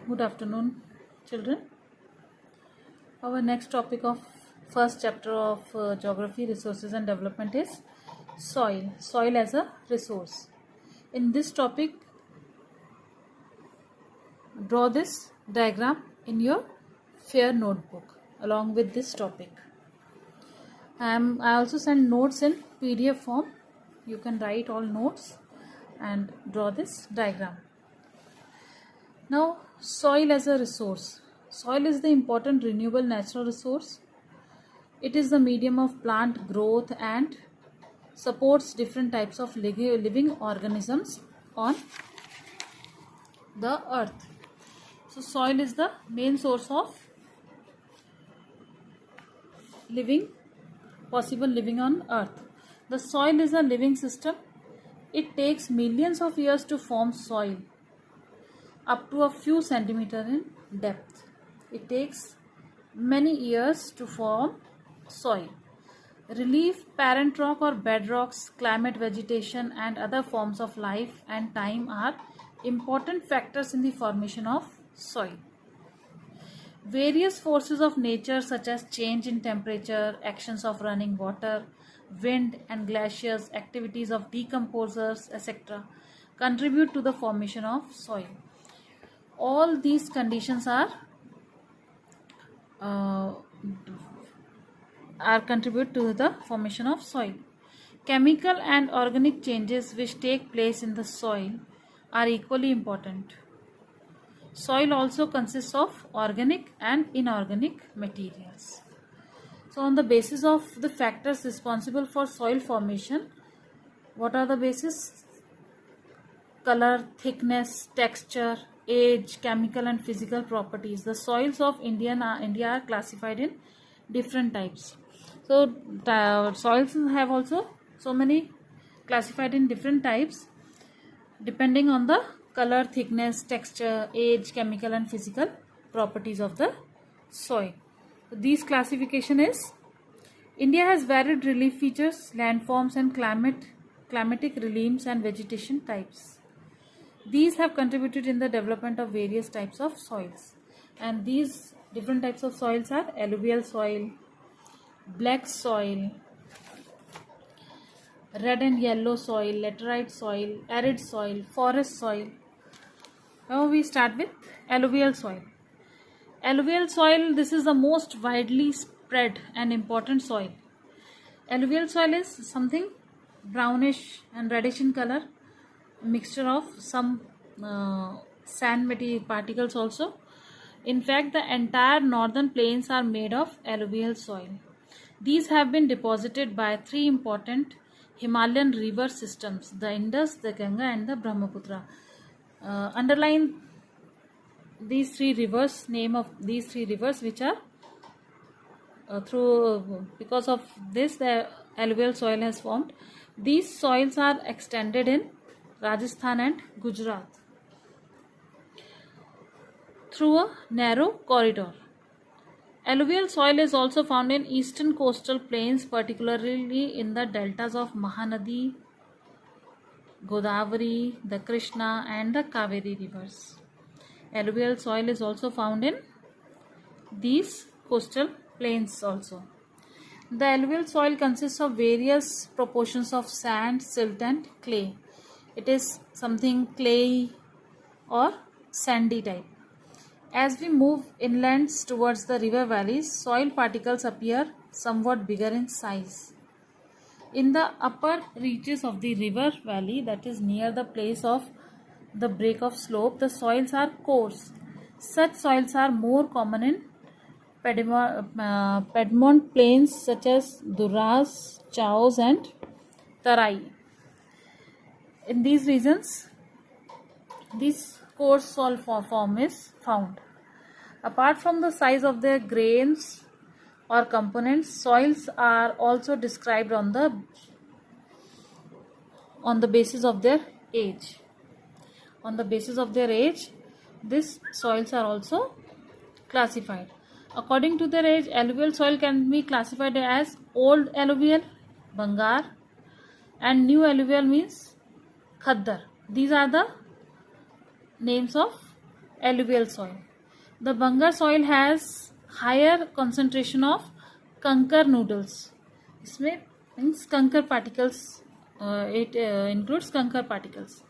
Good afternoon, children. Our next topic of first chapter of Geography, Resources and Development is soil. Soil as a resource. In this topic, draw this diagram in your fair notebook along with this topic. I also send notes in PDF form. You can write all notes and draw this diagram. Now, soil as a resource. Soil is the important renewable natural resource. It is the medium of plant growth and supports different types of living organisms on the earth. So, soil is the main source of possible living on earth. The soil is a living system. It takes millions of years to form soil, up to a few centimeters in depth. It takes many years to form soil. Relief, parent rock or bedrocks, climate, vegetation and other forms of life and time are important factors in the formation of soil. Various forces of nature such as change in temperature, actions of running water, wind and glaciers, activities of decomposers, etc. contribute to the formation of soil. All these conditions are contribute to the formation of soil. Chemical and organic changes which take place in the soil are equally important. Soil also consists of organic and inorganic materials. So on the basis of the factors responsible for soil formation, what are the bases? Color, thickness, texture, age, chemical and physical properties. The soils of India are classified in different types. So soils have also so many classified in different types depending on the color, thickness, texture, age, chemical and physical properties of the soil. So these classification is: India has varied relief features, landforms and climatic regimes and vegetation types. These have contributed in the development of various types of soils, and these different types of soils are alluvial soil, black soil, red and yellow soil, laterite soil, arid soil, forest soil. Now we start with alluvial soil. Alluvial soil, this is the most widely spread and important soil. Alluvial soil is something brownish and reddish in color, mixture of some sand material particles also. In fact, the entire northern plains are made of alluvial soil. These have been deposited by three important Himalayan river systems: the Indus, the Ganga and the Brahmaputra. Underline these three rivers, name of these three rivers which are because of this the alluvial soil has formed. These soils are extended in Rajasthan and Gujarat through a narrow corridor. Alluvial soil is also found in eastern coastal plains, particularly in the deltas of Mahanadi, Godavari, the Krishna and the Kaveri rivers. Alluvial soil is also found in these coastal plains also. The alluvial soil consists of various proportions of sand, silt and clay. It is something clay or sandy type. As we move inland towards the river valleys, soil particles appear somewhat bigger in size. In the upper reaches of the river valley, that is near the place of the break of slope, the soils are coarse. Such soils are more common in Piedmont plains such as Duras, Chaos and Tarai. In these regions, this coarse soil form is found. Apart from the size of their grains or components, soils are also described on the basis of their age. On the basis of their age, these soils are also classified. According to their age, alluvial soil can be classified as old alluvial, Bangar, and new alluvial means Khaddar. These are the names of alluvial soil. The Bangar soil has higher concentration of कंकर noodles. इसमें means कंकर particles, it includes कंकर particles.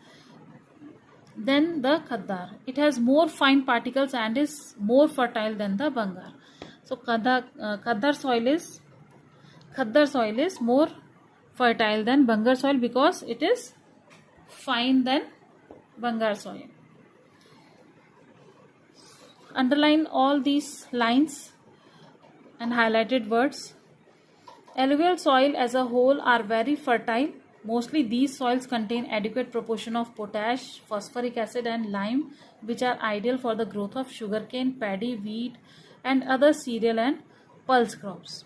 Then the Khaddar. It has more fine particles and is more fertile than the Bangar. So Khaddar soil is more fertile than Bangar soil because it is fine than Bangar soil. Underline all these lines and highlighted words. Alluvial soil as a whole are very fertile. Mostly these soils contain adequate proportion of potash, phosphoric acid and lime, which are ideal for the growth of sugarcane, paddy, wheat and other cereal and pulse crops.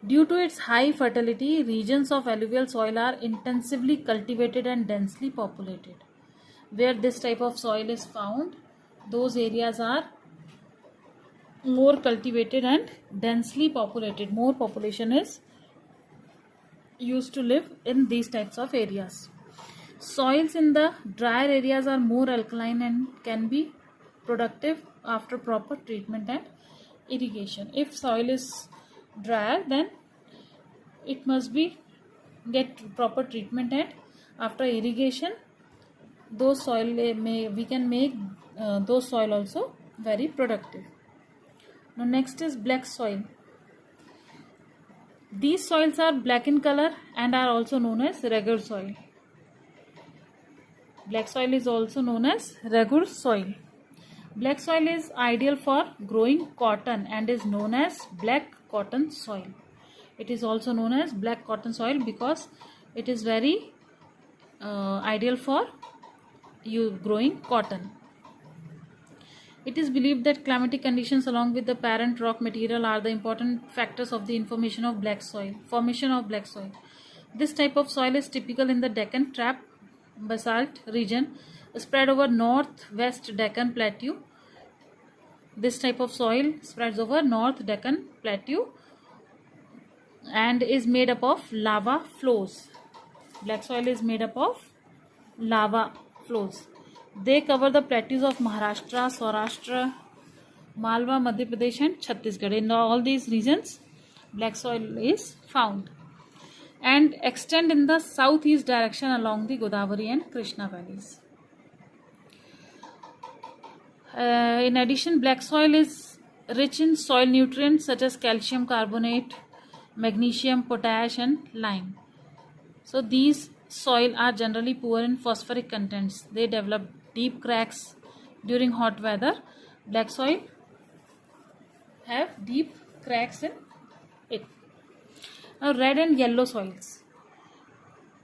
Due to its high fertility, regions of alluvial soil are intensively cultivated and densely populated. Where this type of soil is found, those areas are more cultivated and densely populated. More population is used to live in these types of areas. Soils in the drier areas are more alkaline and can be productive after proper treatment and irrigation. If soil is drier, then it must be get proper treatment and after irrigation, those soil we can make those soil also very productive. Now next is black soil. These soils are black in color and are also known as regur soil. Black soil is also known as regur soil. Black soil is ideal for growing cotton and is known as black cotton soil. It is also known as black cotton soil because it is very ideal for growing cotton. It is believed that climatic conditions along with the parent rock material are the important factors of the formation of black soil. This type of soil is typical in the Deccan Trap basalt region spread over northwest Deccan Plateau. This type of soil spreads over North Deccan Plateau and is made up of lava flows. Black soil is made up of lava flows. They cover the plateaus of Maharashtra, Saurashtra, Malwa, Madhya Pradesh and Chhattisgarh. In all these regions, black soil is found and extend in the southeast direction along the Godavari and Krishna valleys. In addition, black soil is rich in soil nutrients such as calcium carbonate, magnesium, potash and lime. So these soil are generally poor in phosphoric contents. They develop deep cracks during hot weather. Black soil have deep cracks in it. Now red and yellow soils.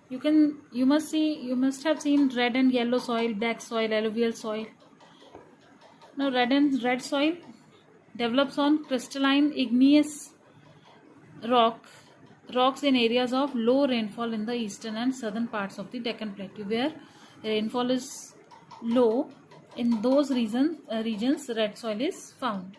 You must have seen red and yellow soil, black soil, alluvial soil. Now red soil develops on crystalline igneous rocks in areas of low rainfall in the eastern and southern parts of the Deccan Plateau. Where rainfall is low, in those regions red soil is found.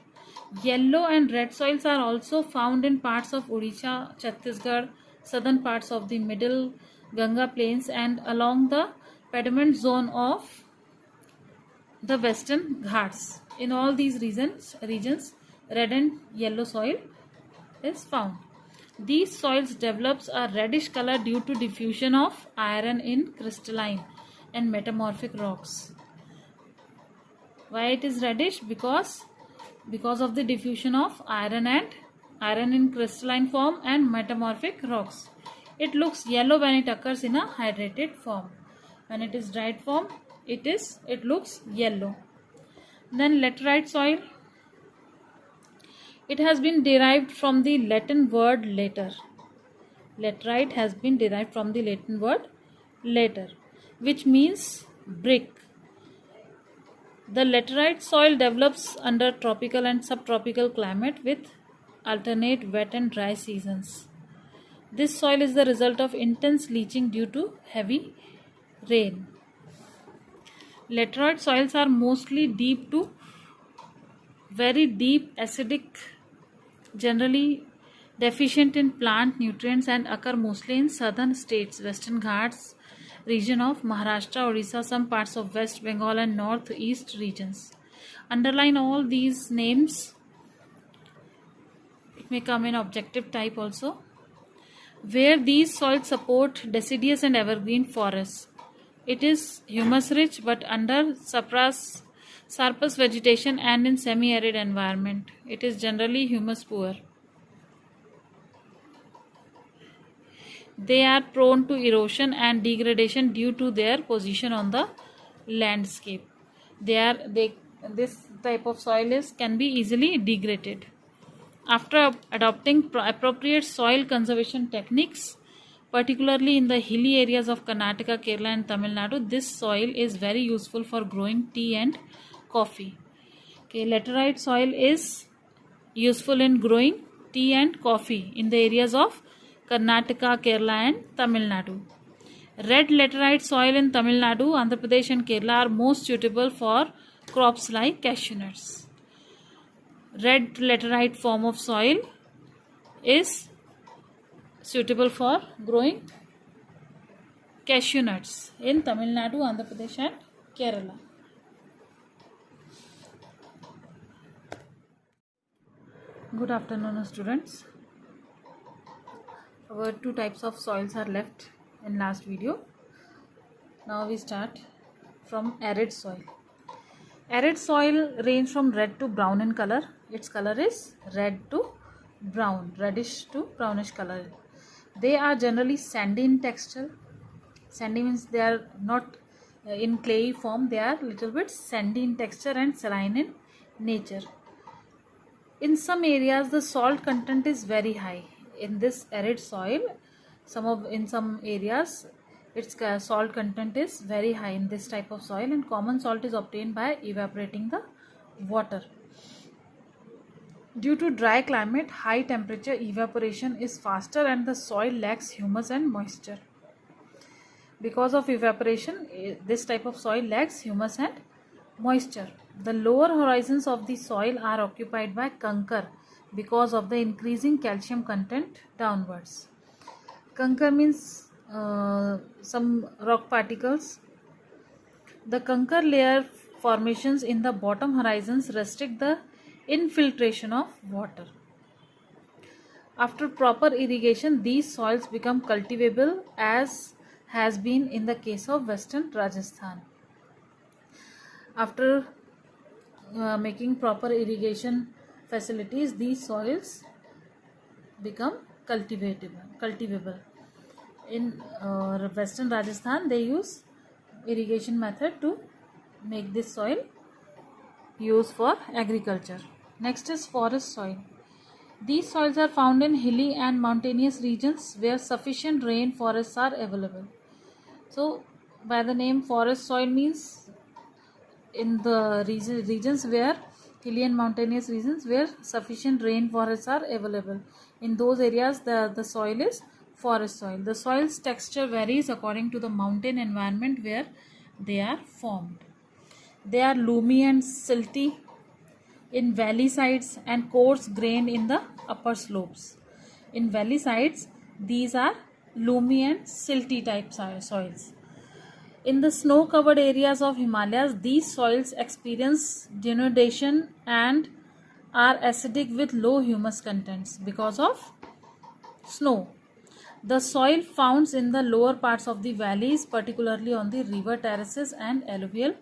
Yellow and red soils are also found in parts of Odisha, Chhattisgarh, southern parts of the middle Ganga plains and along the pediment zone of the western Ghats. In all these regions red and yellow soil is found. These soils develops a reddish color due to diffusion of iron in crystalline and metamorphic rocks. Why it is reddish? Because of the diffusion of iron in crystalline form and metamorphic rocks. It looks yellow when it occurs in a hydrated form. When it is dried form, it looks yellow. Then laterite soil. It has been derived from the Latin word later. Laterite has been derived from the Latin word later, which means brick. The laterite soil develops under tropical and subtropical climate with alternate wet and dry seasons. This soil is the result of intense leaching due to heavy rain. Laterite soils are mostly deep to very deep acidic, generally deficient in plant nutrients and occur mostly in southern states, Western Ghats region of Maharashtra, Odisha, some parts of West Bengal and Northeast regions. Underline all these names. It may come in objective type also. Where these soils support deciduous and evergreen forests. It is humus rich but under surplus vegetation and in semi-arid environment. It is generally humus poor. They are prone to erosion and degradation due to their position on the landscape. This type of soil can be easily degraded. After adopting appropriate soil conservation techniques, particularly in the hilly areas of Karnataka, Kerala and Tamil Nadu, this soil is very useful for growing tea and coffee. Okay, laterite soil is useful in growing tea and coffee in the areas of Karnataka, Kerala and Tamil Nadu. Red laterite soil in Tamil Nadu, Andhra Pradesh and Kerala are most suitable for crops like cashew nuts. Red laterite form of soil is suitable for growing cashew nuts in Tamil Nadu, Andhra Pradesh and Kerala. Good afternoon, students. Our two types of soils are left in last video. Now we start from arid soil. Arid soil range from red to brown in color. Its color is red to brown, reddish to brownish color. They are generally sandy in texture. Sandy means they are not in clayey form. They are little bit sandy in texture and saline in nature. In some areas, the salt content is very high. In this arid soil, in some areas, its salt content is very high in this type of soil, and common salt is obtained by evaporating the water. Due to dry climate, high temperature evaporation is faster and the soil lacks humus and moisture. Because of evaporation, this type of soil lacks humus and moisture. The lower horizons of the soil are occupied by kankar because of the increasing calcium content downwards. Kankar means some rock particles. The kankar layer formations in the bottom horizons restrict the infiltration of water. After proper irrigation, these soils become cultivable, as has been in the case of Western Rajasthan. After making proper irrigation facilities, these soils become cultivable. In Western Rajasthan, they use irrigation method to make this soil used for agriculture. Next is forest soil. These soils are found in hilly and mountainous regions where sufficient rainforests are available. So, by the name forest soil means in the regions where hilly and mountainous regions where sufficient rainforests are available. In those areas, the soil is forest soil. The soil's texture varies according to the mountain environment where they are formed. They are loamy and silty in valley sides and coarse grained in the upper slopes. In valley sides, these are loamy and silty type soils. In the snow-covered areas of Himalayas, these soils experience denudation and are acidic with low humus contents because of snow. The soil found in the lower parts of the valleys, particularly on the river terraces and alluvial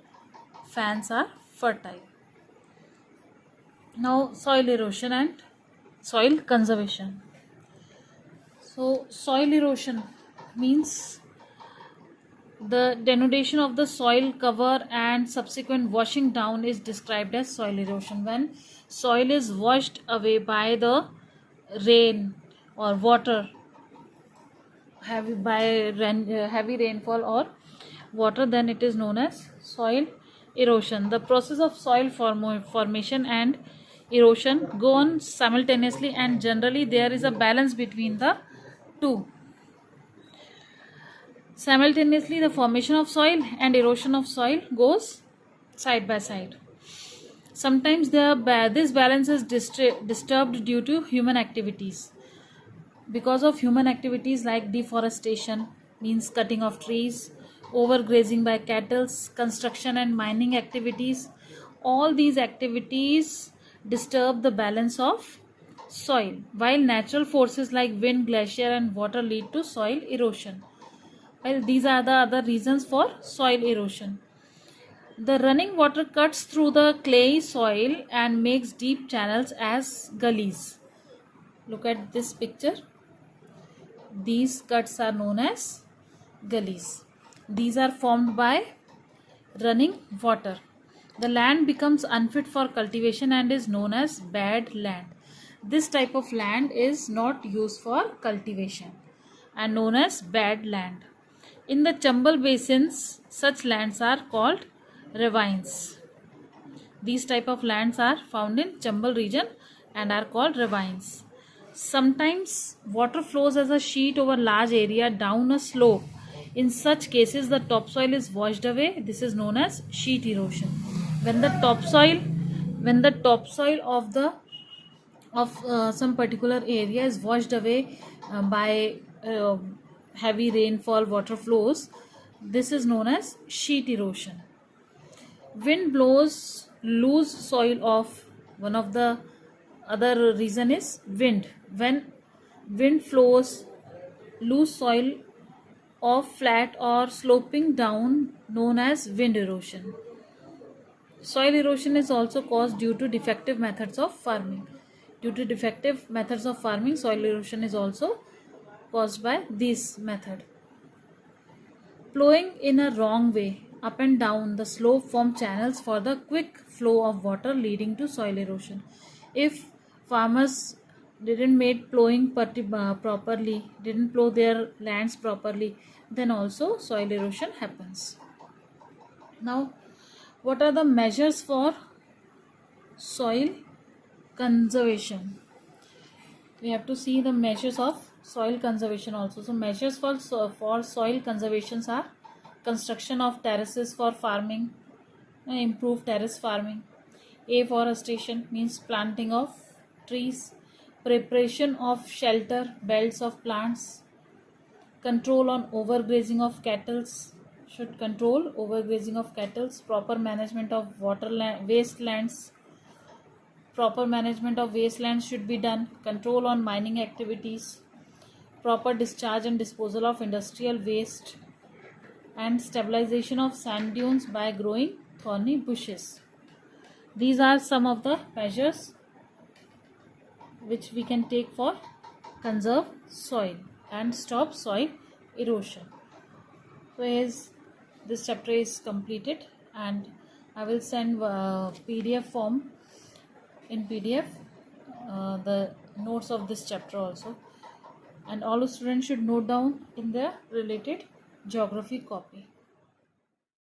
fans, are fertile. Now, soil erosion and soil conservation. So, soil erosion means the denudation of the soil cover and subsequent washing down is described as soil erosion. When soil is washed away by the rain or water, heavy rainfall or water, then it is known as soil erosion. The process of soil formation and erosion go on simultaneously, and generally there is a balance between the two. Simultaneously, the formation of soil and erosion of soil goes side by side. Sometimes this balance is disturbed due to human activities. Because of human activities like deforestation, means cutting of trees, overgrazing by cattle, construction and mining activities. All these activities disturb the balance of soil, while natural forces like wind, glacier and water lead to soil erosion. Well, these are the other reasons for soil erosion. The running water cuts through the clayey soil and makes deep channels as gullies. Look at this picture. These cuts are known as gullies. These are formed by running water. The land becomes unfit for cultivation and is known as bad land. This type of land is not used for cultivation and known as bad land. In the Chambal basins, such lands are called ravines. These type of lands are found in Chambal region and are called ravines. Sometimes water flows as a sheet over large area down a slope. In such cases, the topsoil is washed away. This is known as sheet erosion. When the topsoil of some particular area is washed away by heavy rainfall, water flows, this is known as sheet erosion. Wind blows loose soil off. One of the other reason is wind. When wind flows loose soil off flat or sloping down, known as wind erosion. Soil erosion is also caused due to defective methods of farming. Due to defective methods of farming, soil erosion is also caused by this method. Plowing in a wrong way up and down the slope form channels for the quick flow of water, leading to soil erosion. If farmers didn't make plowing properly, didn't plow their lands properly, then also soil erosion happens. Now, what are the measures for soil conservation? We have to see the measures of soil conservation also. So measures for soil conservation are construction of terraces for farming, improve terrace farming, afforestation means planting of trees, preparation of shelter belts of plants, control on overgrazing of cattle, should control overgrazing of cattle, proper management of wastelands. Proper management of wastelands should be done. Control on mining activities. Proper discharge and disposal of industrial waste. And stabilization of sand dunes by growing thorny bushes. These are some of the measures which we can take for conserve soil and stop soil erosion. So as this chapter is completed, and I will send PDF form in PDF the notes of this chapter also, and all students should note down in their related geography copy.